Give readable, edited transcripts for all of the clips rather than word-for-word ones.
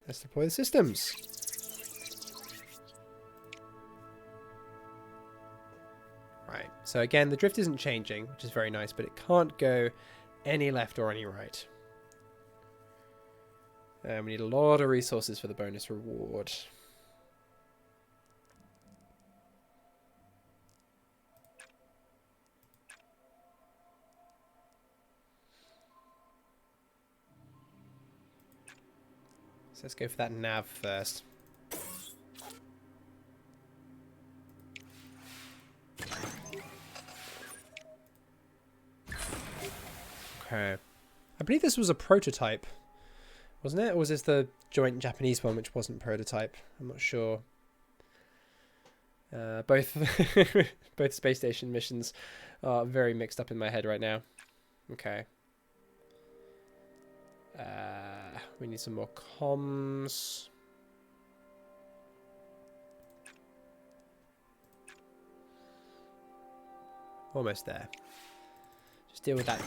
Let's deploy the systems. Right, so again, the drift isn't changing, which is very nice, but it can't go any left or any right. And we need a lot of resources for the bonus reward. So let's go for that nav first. Okay. I believe this was a prototype, wasn't it? Or was this the joint Japanese one, which wasn't prototype? I'm not sure. Both both space station missions are very mixed up in my head right now. Okay. We need some more comms. Almost there. Just deal with that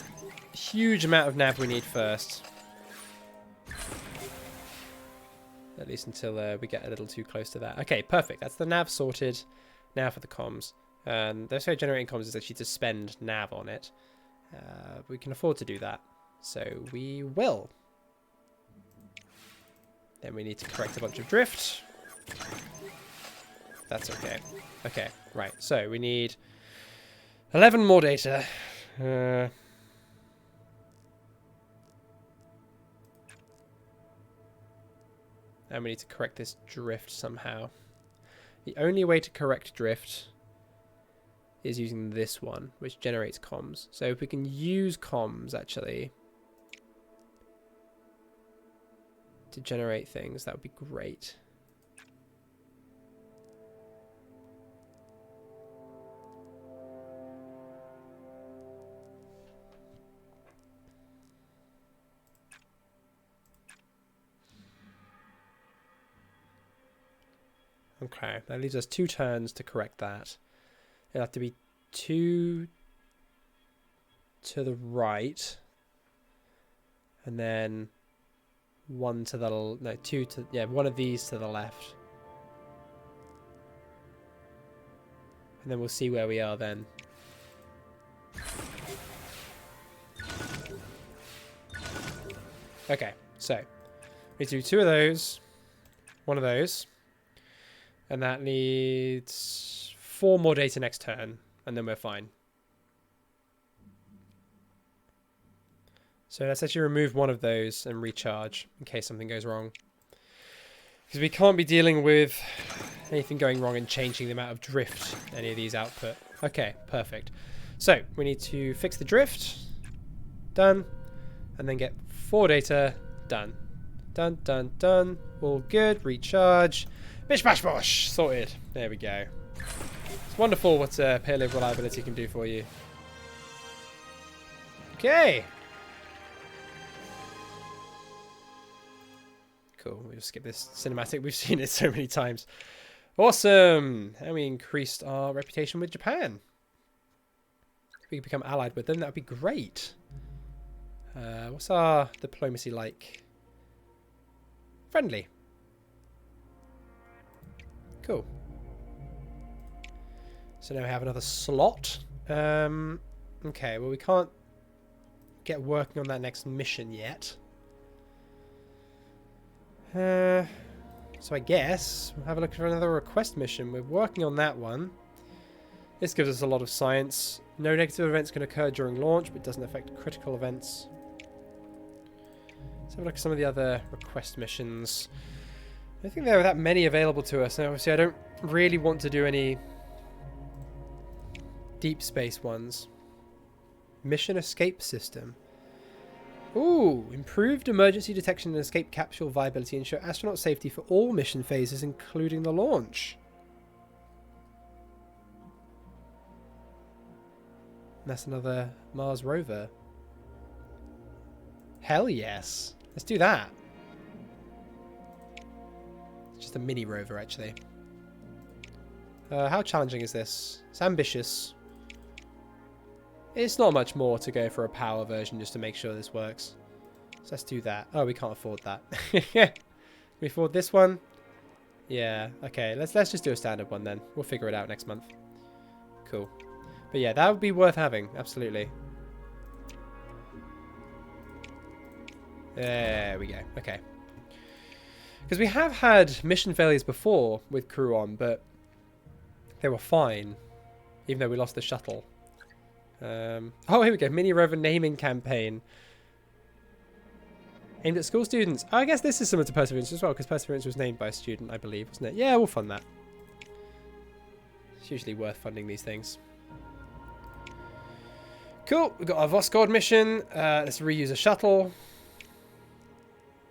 huge amount of nav we need first. At least until we get a little too close to that. Okay, perfect. That's the nav sorted. Now for the comms. And they're so generating comms is actually to spend nav on it. We can afford to do that. So we will. Then we need to correct a bunch of drift. That's okay. Okay, right. So we need 11 more data. And we need to correct this drift somehow. The only way to correct drift is using this one, which generates comms. So if we can use comms, actually, to generate things, that would be great. Okay, that leaves us 2 turns to correct that. It'll have to be 2 to the right, and then 1 to the no 2 to one of these to the left, and then we'll see where we are then. Okay, so we do 2 of those, 1 of those. And that needs 4 more data next turn, and then we're fine. So let's actually remove 1 of those and recharge in case something goes wrong. Because we can't be dealing with anything going wrong and changing the amount of drift any of these output. Okay, perfect. So we need to fix the drift. Done. And then get 4 data. Done. Done, done, done. All good. Recharge. Bish bash bosh! Sorted. There we go. It's wonderful what payload reliability can do for you. Okay. Cool. We'll skip this cinematic. We've seen it so many times. Awesome. And we increased our reputation with Japan. If we could become allied with them, that would be great. What's our diplomacy like? Friendly. Cool. So now we have another slot. Okay, well we can't get working on that next mission yet. So I guess we'll have a look for another request mission. We're working on that one. This gives us a lot of science. No negative events can occur during launch, but doesn't affect critical events. Let's have a look at some of the other request missions. I don't think there are that many available to us. And obviously, I don't really want to do any deep space ones. Mission escape system. Ooh, improved emergency detection and escape capsule viability ensure astronaut safety for all mission phases, including the launch. And that's another Mars rover. Hell yes. Let's do that. It's just a mini rover, actually. How challenging is this? It's ambitious. It's not much more to go for a power version just to make sure this works. So let's do that. Oh, we can't afford that. We we afford this one? Yeah, okay. Let's just do a standard one then. We'll figure it out next month. Cool. But yeah, that would be worth having. Absolutely. There we go. Okay. Because we have had mission failures before with crew on, but they were fine. Even though we lost the shuttle. Oh, here we go. Mini rover naming campaign. Aimed at school students. Oh, I guess this is similar to Perseverance as well, because Perseverance was named by a student, I believe, wasn't it? Yeah, we'll fund that. It's usually worth funding these things. Cool. We've got our Voskhod mission. Let's reuse a shuttle.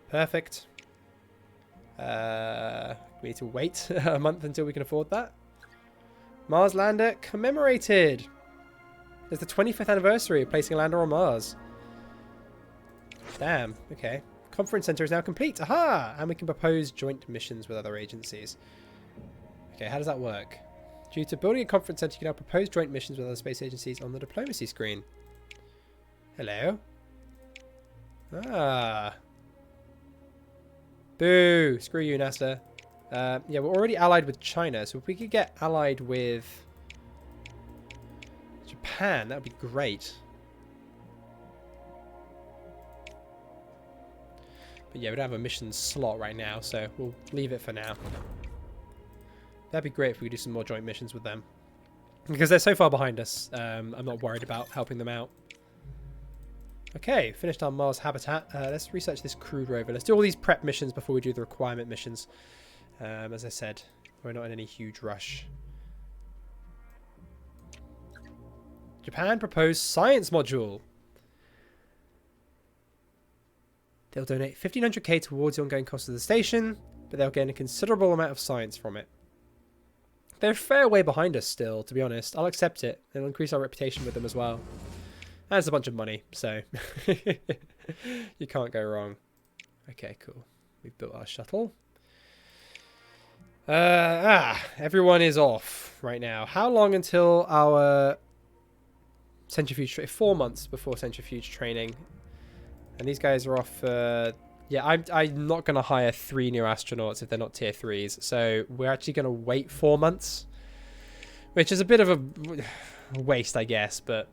Perfect. We need to wait a month until we can afford that. Mars lander commemorated. It's the 25th anniversary of placing a lander on Mars. Damn. Okay. Conference center is now complete. Aha! And we can propose joint missions with other agencies. Okay, how does that work? Due to building a conference center, you can now propose joint missions with other space agencies on the diplomacy screen. Hello? Ah. Boo! Screw you, NASA. Yeah, we're already allied with China, so if we could get allied with Japan, that would be great. But yeah, we don't have a mission slot right now, so we'll leave it for now. That'd be great if we could do some more joint missions with them. Because they're so far behind us, I'm not worried about helping them out. Okay, finished our Mars habitat. Let's research this crude rover. Let's do all these prep missions before we do the requirement missions. As I said, we're not in any huge rush. Japan proposed science module. They'll donate 1,500k towards the ongoing cost of the station, but they'll gain a considerable amount of science from it. They're a fair way behind us still, to be honest. I'll accept it. It'll increase our reputation with them as well. And it's a bunch of money, so you can't go wrong. Okay, cool. We've built our shuttle. Everyone is off right now. How long until our centrifuge? 4 months before centrifuge training. And these guys are off. Yeah, I'm not going to hire 3 new astronauts if they're not tier 3s. So we're actually going to wait 4 months, which is a bit of a waste, I guess. But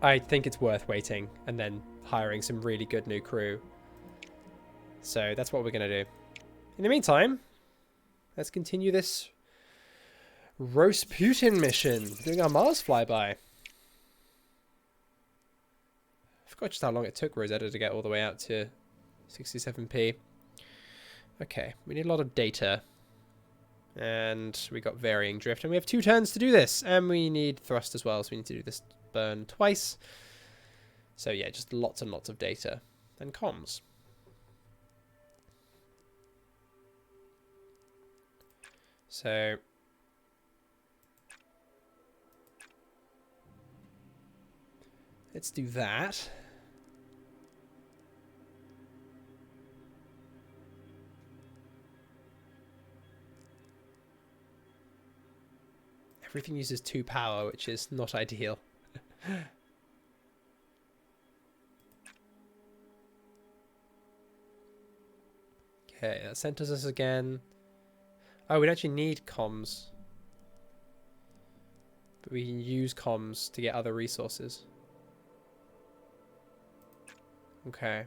I think it's worth waiting and then hiring some really good new crew. So that's what we're going to do. In the meantime, let's continue this Putin mission, doing our Mars flyby. I forgot just how long it took Rosetta to get all the way out to 67p. Okay, we need a lot of data. And we got varying drift. And we have 2 turns to do this. And we need thrust as well, so we need to do this burn twice. So yeah, just lots and lots of data. And comms. So let's do that. Everything uses 2 power, which is not ideal. Okay, that centers us again. Oh, we actually need comms. But we can use comms to get other resources. Okay.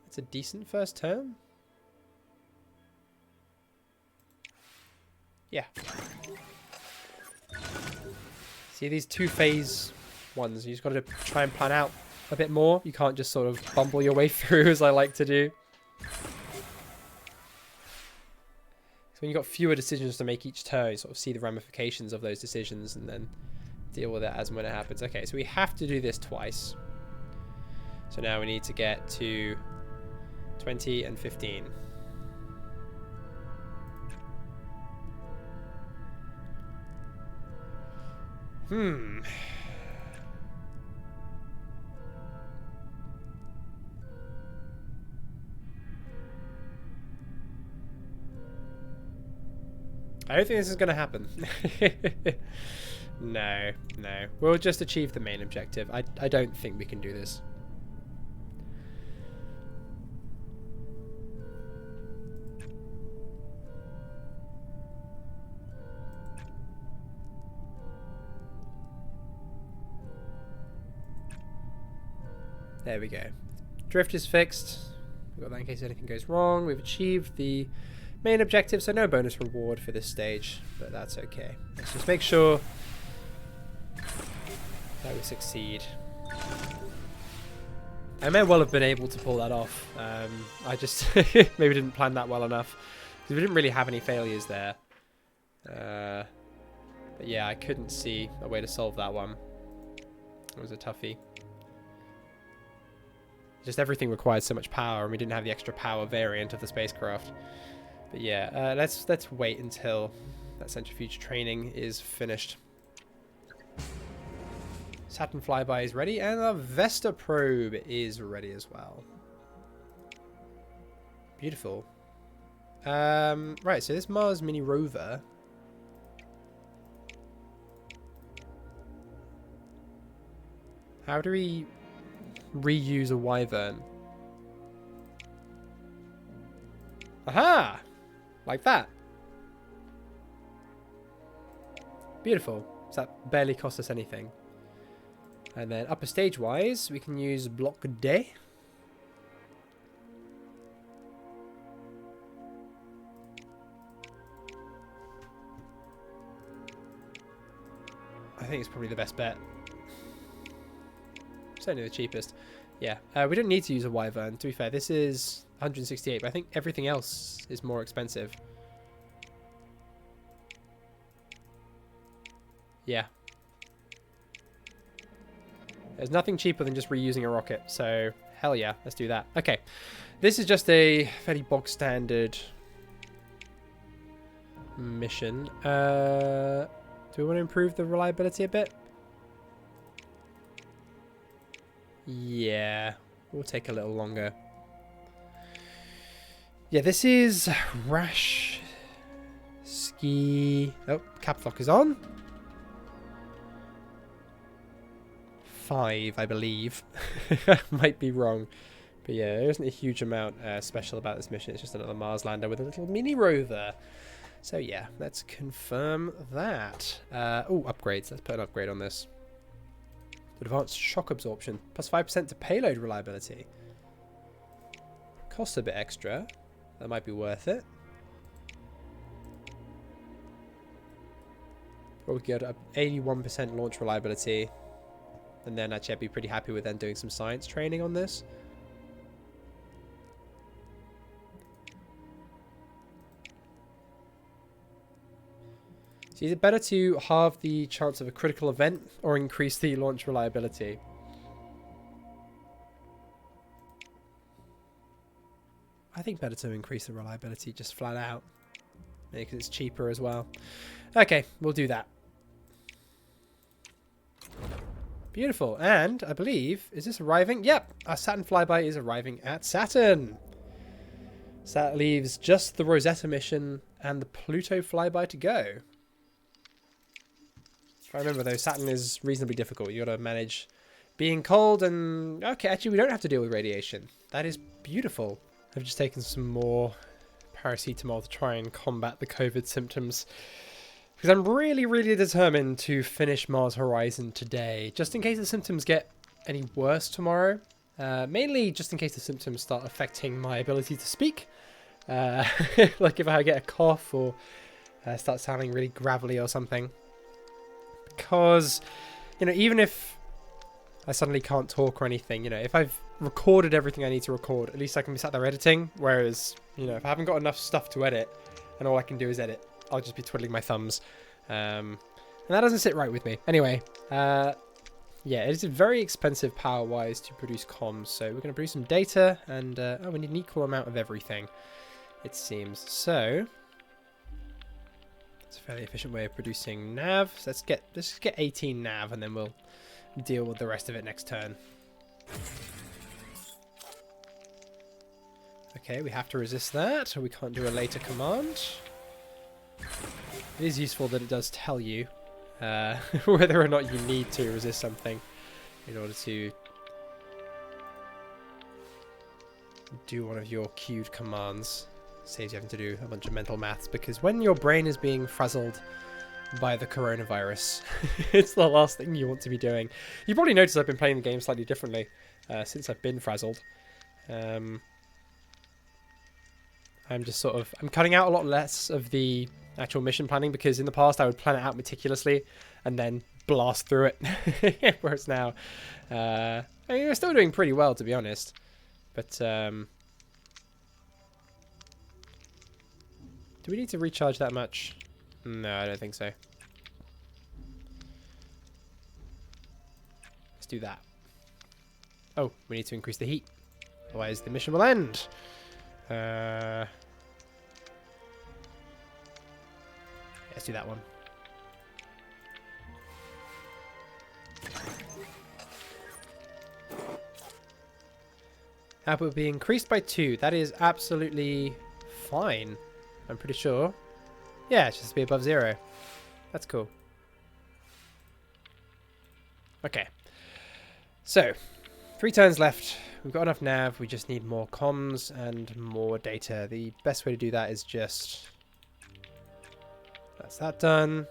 It's a decent first turn. Yeah. See these 2-phase ones, you just got to try and plan out a bit more. You can't just sort of bumble your way through as I like to do. So when you've got fewer decisions to make each turn, you sort of see the ramifications of those decisions and then deal with it as and when it happens. Okay, so we have to do this twice. So now we need to get to 20 and 15. I don't think this is going to happen. No. We'll just achieve the main objective. I don't think we can do this. There we go. Drift is fixed. We've got that in case anything goes wrong. We've achieved the main objective, so no bonus reward for this stage, but that's okay. Let's just make sure that we succeed. I may well have been able to pull that off. I just maybe didn't plan that well enough, because we didn't really have any failures there. But yeah, I couldn't see a way to solve that one. It was a toughie. Just everything required so much power, and we didn't have the extra power variant of the spacecraft. But yeah, let's wait until that centrifuge training is finished. Saturn flyby is ready, and our Vesta probe is ready as well. Beautiful. Right, so this Mars mini rover. How do we reuse a wyvern? Aha! Like that. Beautiful. So that barely cost us anything. And then upper stage wise, we can use Block D. I think it's probably the best bet. Certainly the cheapest. Yeah, we don't need to use a wyvern. To be fair, this is 168, but I think everything else is more expensive. Yeah. There's nothing cheaper than just reusing a rocket, so hell yeah, let's do that. Okay, this is just a fairly bog standard mission. Do we want to improve the reliability a bit? Yeah, we'll take a little longer. Yeah, this is Rash Ski. Oh, cap lock is on. 5, I believe. Might be wrong. But yeah, there isn't a huge amount special about this mission. It's just another Mars lander with a little mini rover. So yeah, let's confirm that. Oh, upgrades. Let's put an upgrade on this. Advanced shock absorption. Plus 5% to payload reliability. Costs a bit extra. That might be worth it. Or we could go to 81% launch reliability. And then actually I'd be pretty happy with then doing some science training on this. So is it better to halve the chance of a critical event or increase the launch reliability? I think better to increase the reliability just flat out. Maybe because it's cheaper as well. Okay, we'll do that. Beautiful. And I believe, is this arriving? Yep, our Saturn flyby is arriving at Saturn. So that leaves just the Rosetta mission and the Pluto flyby to go. If I remember though, Saturn is reasonably difficult. You got to manage being cold and... Okay, actually we don't have to deal with radiation. That is beautiful. I've just taken some more paracetamol to try and combat the COVID symptoms. Because I'm really, really determined to finish Mars Horizon today. Just in case the symptoms get any worse tomorrow. Mainly just in case the symptoms start affecting my ability to speak. Like if I get a cough or start sounding really gravelly or something. Because, you know, even if I suddenly can't talk or anything, you know, if I've recorded everything I need to record, at least I can be sat there editing. Whereas, you know, if I haven't got enough stuff to edit and all I can do is edit, I'll just be twiddling my thumbs. And that doesn't sit right with me. Anyway, yeah, it's very expensive power-wise to produce comms. So we're going to produce some data and, oh, we need an equal amount of everything, it seems. So it's a fairly efficient way of producing nav. So let's get 18 nav and then we'll deal with the rest of it next turn. Okay, we have to resist that. We can't do a later command. It is useful that it does tell you whether or not you need to resist something in order to do one of your queued commands. Saves you having to do a bunch of mental maths, because when your brain is being frazzled by the coronavirus. It's the last thing you want to be doing. You probably noticed I've been playing the game slightly differently since I've been frazzled. I'm just sort of... I'm cutting out a lot less of the actual mission planning, because in the past I would plan it out meticulously and then blast through it. Whereas now, I mean, we're still doing pretty well, to be honest. But, do we need to recharge that much? No, I don't think so. Let's do that. Oh, we need to increase the heat. Otherwise the mission will end. Let's do that one. Output will be increased by 2. That is absolutely fine. I'm pretty sure. Yeah, it just be above 0. That's cool. Okay. So, 3 turns left. We've got enough nav. We just need more comms and more data. The best way to do that is just... That's that done.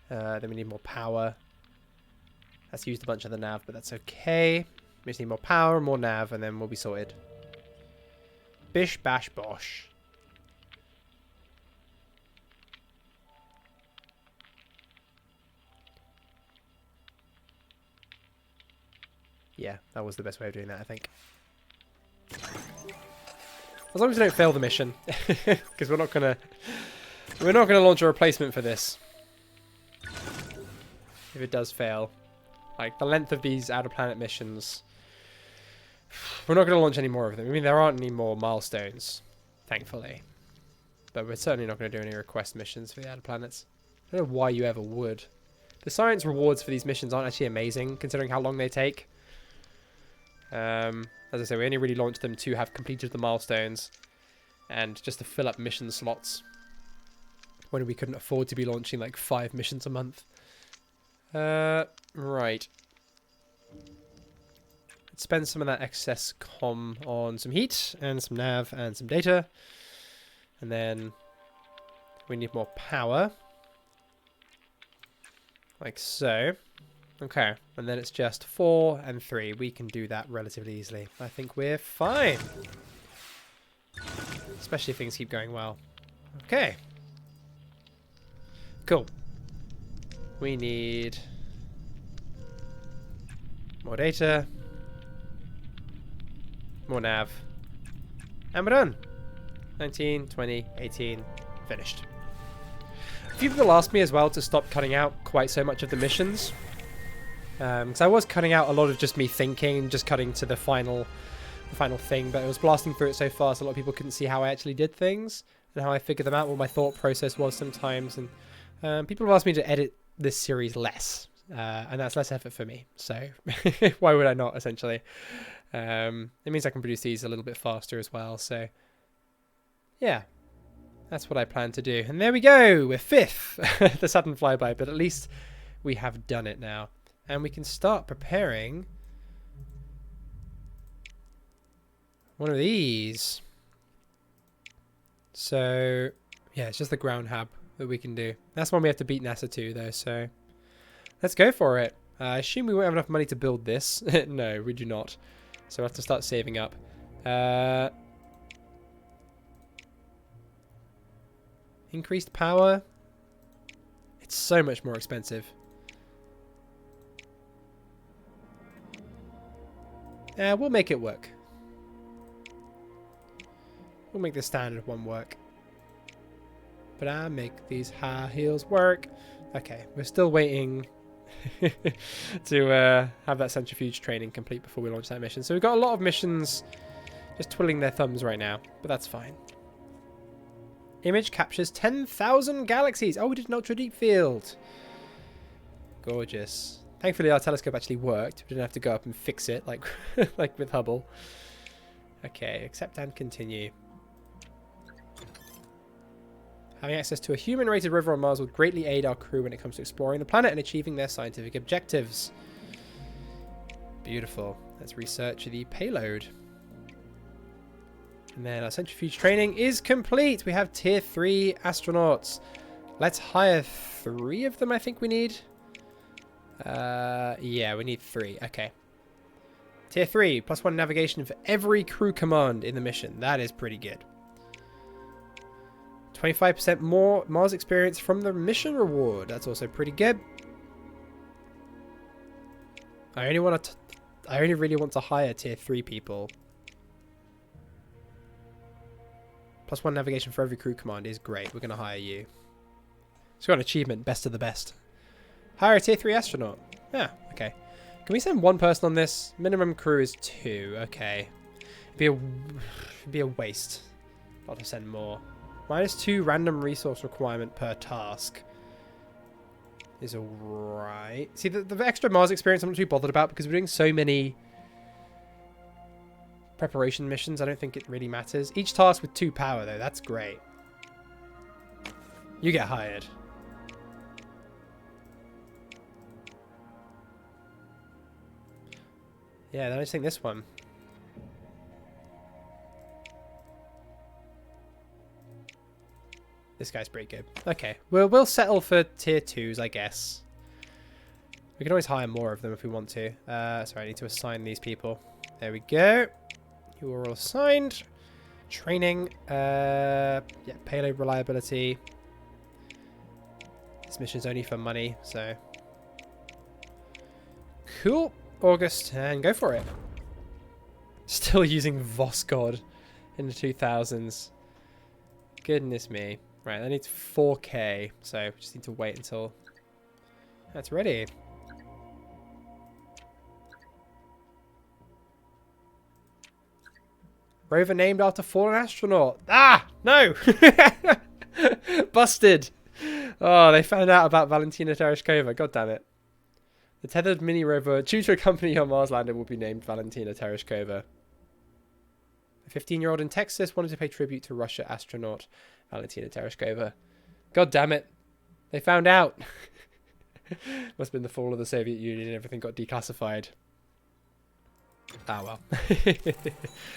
Then we need more power. That's used a bunch of the nav, but that's okay. We just need more power, more nav, and then we'll be sorted. Bish, bash, bosh. Yeah, that was the best way of doing that, I think. As long as we don't fail the mission, because we're not gonna launch a replacement for this. If it does fail, like the length of these outer planet missions, we're not gonna launch any more of them. I mean, there aren't any more milestones, thankfully, but we're certainly not gonna do any request missions for the outer planets. I don't know why you ever would. The science rewards for these missions aren't actually amazing, considering how long they take. As I say, we only really launched them to have completed the milestones and just to fill up mission slots when we couldn't afford to be launching like 5 missions a month. Right. Let's spend some of that excess comm on some heat and some nav and some data. And then we need more power. Like so. Okay, and then it's just 4 and 3. We can do that relatively easily. I think we're fine. Especially if things keep going well. Okay. Cool. We need more data. More nav. And we're done. 19, 20, 18. Finished. A few people asked me as well to stop cutting out quite so much of the missions. Because I was cutting out a lot of just me thinking, just cutting to the final thing, but it was blasting through it so fast a lot of people couldn't see how I actually did things and how I figured them out, what my thought process was sometimes, and people have asked me to edit this series less, and that's less effort for me, so why would I not, essentially? It means I can produce these a little bit faster as well, so yeah, that's what I plan to do. And there we go, we're 5th, the Saturn flyby, but at least we have done it now. And we can start preparing one of these. So, yeah, it's just the ground hab that we can do. That's one we have to beat NASA to, though, so let's go for it. I assume we won't have enough money to build this. No, we do not. So we'll have to start saving up. Increased power. It's so much more expensive. We'll make it work. We'll make the standard one work. But I make these high heels work. Okay, we're still waiting to have that centrifuge training complete before we launch that mission. So we've got a lot of missions just twiddling their thumbs right now, but that's fine. Image captures 10,000 galaxies. Oh, we did an ultra deep field. Gorgeous. Thankfully, our telescope actually worked. We didn't have to go up and fix it like, like with Hubble. Okay, accept and continue. Having access to a human-rated river on Mars will greatly aid our crew when it comes to exploring the planet and achieving their scientific objectives. Beautiful. Let's research the payload. And then our centrifuge training is complete. We have tier 3 astronauts. Let's hire 3 of them, I think we need. Yeah, we need 3. Okay. Tier 3, +1 navigation for every crew command in the mission. That is pretty good. 25% more Mars experience from the mission reward. That's also pretty good. I only really want to hire tier 3 people. +1 navigation for every crew command is great. We're going to hire you. It's got an achievement, best of the best. Hire a tier 3 astronaut. Yeah, okay. Can we send 1 person on this? Minimum crew is 2. Okay. It'd be a waste not to send more. -2 random resource requirement per task is alright. See, the extra Mars experience I'm not too bothered about because we're doing so many preparation missions. I don't think it really matters. Each task with 2 power, though. That's great. You get hired. Yeah, then I just think this one. This guy's pretty good. Okay, we'll settle for tier 2s, I guess. We can always hire more of them if we want to. Sorry, I need to assign these people. There we go. You are all assigned. Training. Yeah, payload reliability. This mission's only for money, so. Cool. August, and go for it. Still using Vosgod in the 2000s. Goodness me. Right, that needs 4K, so we just need to wait until that's ready. Rover named after fallen astronaut. Ah, no! Busted. Oh, they found out about Valentina Tereshkova. God damn it. The tethered mini rover due to accompany your Mars lander will be named Valentina Tereshkova. A 15-year-old in Texas wanted to pay tribute to Russia astronaut Valentina Tereshkova. God damn it. They found out. Must have been the fall of the Soviet Union and everything got declassified. Ah, well.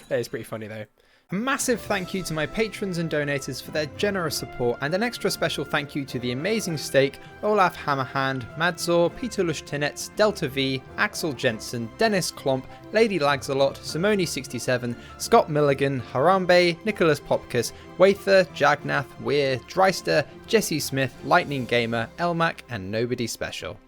That is pretty funny, though. A massive thank you to my patrons and donators for their generous support, and an extra special thank you to the Amazing Steak, Olaf Hammerhand, Madzor, Peter Lushtinets, Delta V, Axel Jensen, Dennis Klomp, Lady Lagsalot, Simone67, Scott Milligan, Harambe, Nicholas Popkus, Wather, Jagnath, Weir, Dreister, Jesse Smith, Lightning Gamer, Elmac, and Nobody Special.